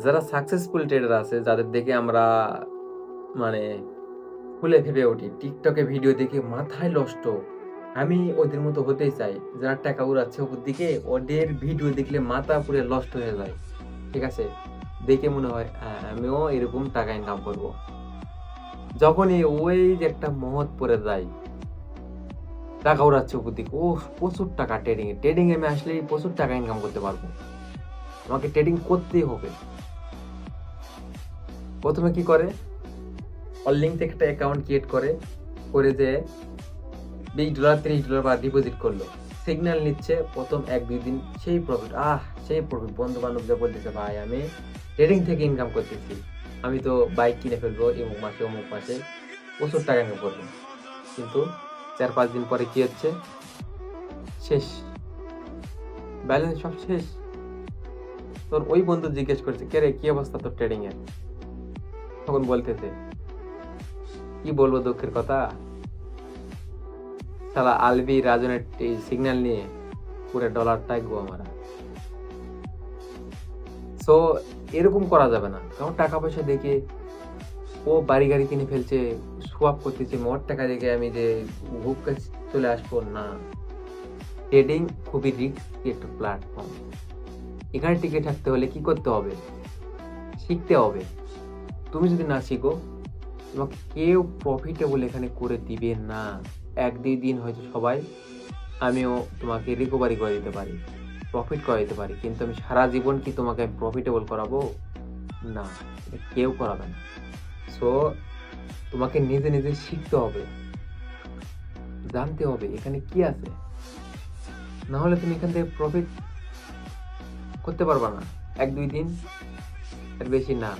যারা successful tedder আছে, যাদের দেখে আমরা মানে ফুলে ফেঁপে উঠি, টিকটকে ভিডিও দেখে মাথায় নষ্ট, আমি ওদের মতো হতেই চাই। যারা টাকা উড়াচ্ছে ওপর দিকে, ওদের ভিডিও দেখলে মাথা পুরো নষ্ট হয়ে যায়। ঠিক আছে? দেখে মনে হয় আমিও এরকম টাকা ইনকাম করব। যখনই ওই যে একটা মহৎ পড়ে যায়, টাকা উড়াচ্ছে উপর দিকে, ওহ! প্রচুর টাকা ট্রেডিং এ। ট্রেডিং এ আমি আসলেই প্রচুর টাকা ইনকাম করতে পারবো। আমাকে ট্রেডিং করতেই হবে। ১ম এ কি করে? ওর লিঙ্ক থেকে একটা অ্যাকাউন্ট ক্রিয়েট করে, করে যেয়ে $20 $30 বা ডিপোজিট করলো। সিগন্যাল নিচ্ছে ১ম ১-২ দিন সেই প্রফিট। সেই প্রফিট! বন্ধু-বান্ধবদের বলতেছে, "ভাই আমি ট্রেডিং থেকে ইনকাম করতেছি। আমি তো বাইক কিনে ফেলবো অমুক মাসে, অমুক মাসে। প্রচুর টাকা ইনকাম করবো।" কিন্তু ৪-৫ দিন পরে কি হচ্ছে? শেষ। ব্যালেন্স সব শেষ। তোর ওই বন্ধু জিজ্ঞেস করছে, "কিরে কি অবস্থা তোর ট্রেডিং এর?" তখন বলতেছে, "কি বলবো দুঃখের কথা? শালা আলভি রাজনের সিগন্যাল নিয়ে পুরা ডলারটাই গোয়া মারা।" সো এরকম করা যাবে না। কারণ টাকা পয়সা দেখে ও বাড়ি গাড়ি কিনে ফেলছে, শো অফ করতেছে। ওর টাকা দেখে আমি যে হুক্কা চলে আসবো না। ট্রেডিং খুবই রিস্কি একটা প্ল্যাটফর্ম। এখানে টিকে থাকতে হলে কি করতে হবে? শিখতে হবে। তুমি যদি না শিখো, তোমাকে কেউ প্রফিটেবল এখানে করে দিবে না। ১-২ দিন হয়তো সবাই, আমিও তোমাকে রিকভারি করে দিতে পারি, প্রফিট করে দিতে পারি। কিন্তু আমি সারা জীবন কি তোমাকে প্রফিটেবল করাবো? না, এটা কেউ করাবে না। সো তোমাকে নিজে, নিজে শিখতে হবে, জানতে হবে এখানে কি আছে। না হলে তুমি এখান থেকে প্রফিট করতে পারবা না। ১-২ দিন, এর বেশি না।